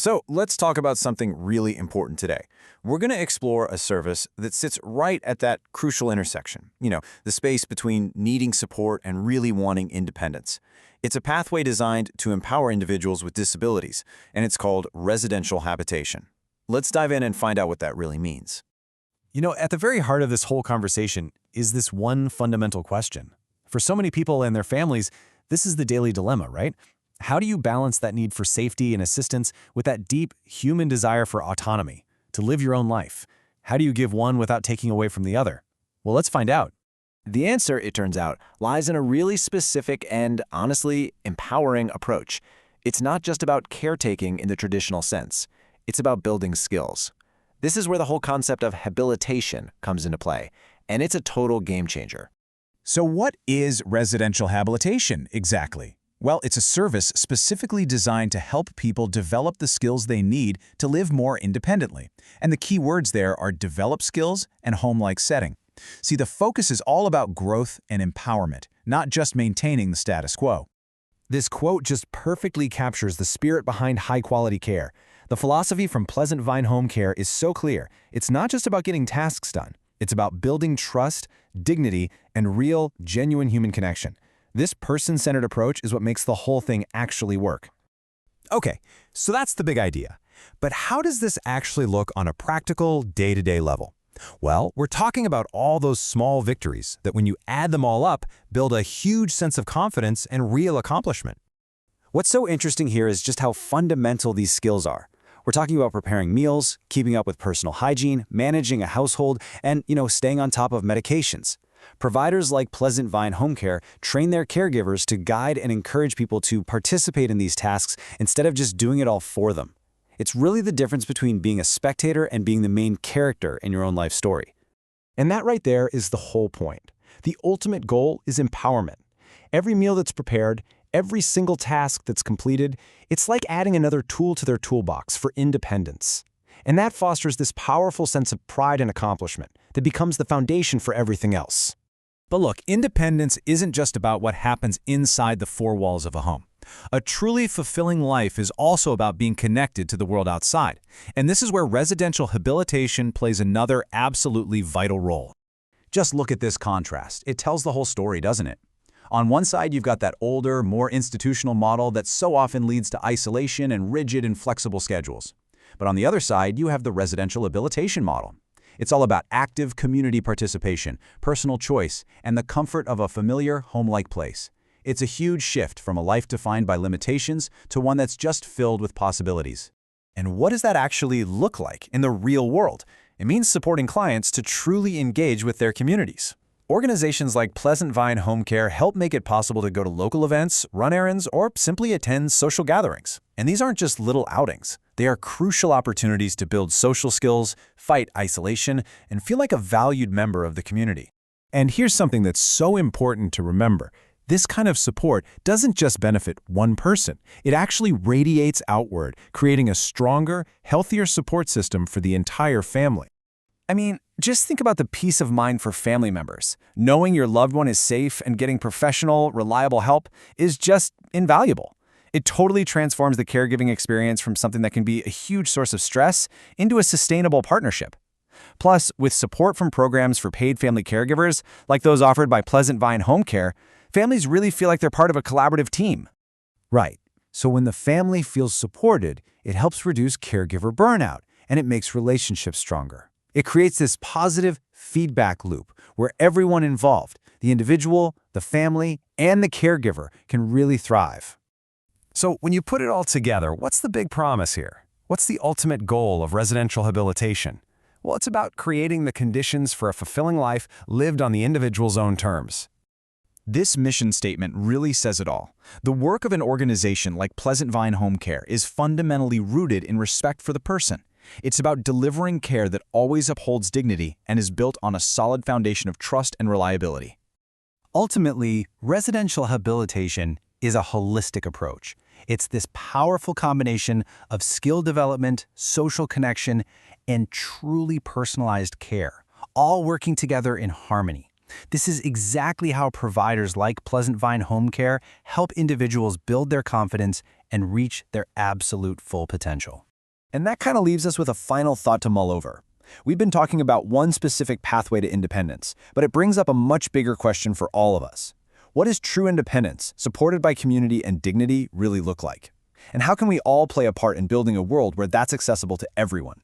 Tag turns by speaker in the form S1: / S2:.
S1: So let's talk about something really important today. We're going to explore a service that sits right at that crucial intersection, the space between needing support and really wanting independence. It's a pathway designed to empower individuals with disabilities, and it's called residential habitation. Let's dive in and find out what that really means.
S2: At the very heart of this whole conversation is this one fundamental question. For so many people and their families, this is the daily dilemma, right? How do you balance that need for safety and assistance with that deep human desire for autonomy, to live your own life? How do you give one without taking away from the other? Well, let's find out.
S1: The answer, it turns out, lies in a really specific and, honestly, empowering approach. It's not just about caretaking in the traditional sense. It's about building skills. This is where the whole concept of habilitation comes into play, and it's a total game changer.
S3: So what is residential habilitation exactly? Well, it's a service specifically designed to help people develop the skills they need to live more independently. And the key words there are develop skills and home-like setting. See, the focus is all about growth and empowerment, not just maintaining the status quo.
S2: This quote just perfectly captures the spirit behind high-quality care. The philosophy from Pleasant Vine Home Care is so clear. It's not just about getting tasks done. It's about building trust, dignity, and real, genuine human connection. This person-centered approach is what makes the whole thing actually work.
S3: Okay, so that's the big idea. But how does this actually look on a practical, day-to-day level? Well, we're talking about all those small victories that when you add them all up, build a huge sense of confidence and real accomplishment.
S1: What's so interesting here is just how fundamental these skills are. We're talking about preparing meals, keeping up with personal hygiene, managing a household, and, staying on top of medications. Providers like Pleasant Vine Home Care train their caregivers to guide and encourage people to participate in these tasks instead of just doing it all for them. It's really the difference between being a spectator and being the main character in your own life story.
S2: And that right there is the whole point. The ultimate goal is empowerment. Every meal that's prepared, every single task that's completed, it's like adding another tool to their toolbox for independence. And that fosters this powerful sense of pride and accomplishment that becomes the foundation for everything else.
S3: But look, independence isn't just about what happens inside the four walls of a home. A truly fulfilling life is also about being connected to the world outside. And this is where residential habilitation plays another absolutely vital role. Just look at this contrast. It tells the whole story, doesn't it? On one side, you've got that older, more institutional model that so often leads to isolation and rigid and flexible schedules. But on the other side, you have the residential habilitation model. It's all about active community participation, personal choice, and the comfort of a familiar, home-like place. It's a huge shift from a life defined by limitations to one that's just filled with possibilities.
S1: And what does that actually look like in the real world? It means supporting clients to truly engage with their communities. Organizations like Pleasant Vine Home Care help make it possible to go to local events, run errands, or simply attend social gatherings. And these aren't just little outings. They are crucial opportunities to build social skills, fight isolation, and feel like a valued member of the community.
S3: And here's something that's so important to remember. This kind of support doesn't just benefit one person. It actually radiates outward, creating a stronger, healthier support system for the entire family.
S1: I mean, just think about the peace of mind for family members. Knowing your loved one is safe and getting professional, reliable help is just invaluable. It totally transforms the caregiving experience from something that can be a huge source of stress into a sustainable partnership. Plus, with support from programs for paid family caregivers, like those offered by Pleasant Vine Home Care, families really feel like they're part of a collaborative team.
S3: Right. So when the family feels supported, it helps reduce caregiver burnout, and it makes relationships stronger. It creates this positive feedback loop where everyone involved, the individual, the family, and the caregiver, can really thrive.
S2: So when you put it all together, what's the big promise here? What's the ultimate goal of residential habilitation? Well, it's about creating the conditions for a fulfilling life lived on the individual's own terms.
S3: This mission statement really says it all. The work of an organization like Pleasant Vine Home Care is fundamentally rooted in respect for the person. It's about delivering care that always upholds dignity and is built on a solid foundation of trust and reliability.
S2: Ultimately, residential habilitation is a holistic approach. It's this powerful combination of skill development, social connection, and truly personalized care, all working together in harmony. This is exactly how providers like Pleasant Vine Home Care help individuals build their confidence and reach their absolute full potential. And that kind of leaves us with a final thought to mull over. We've been talking about one specific pathway to independence, but it brings up a much bigger question for all of us. What does true independence, supported by community and dignity, really look like? And how can we all play a part in building a world where that's accessible to everyone?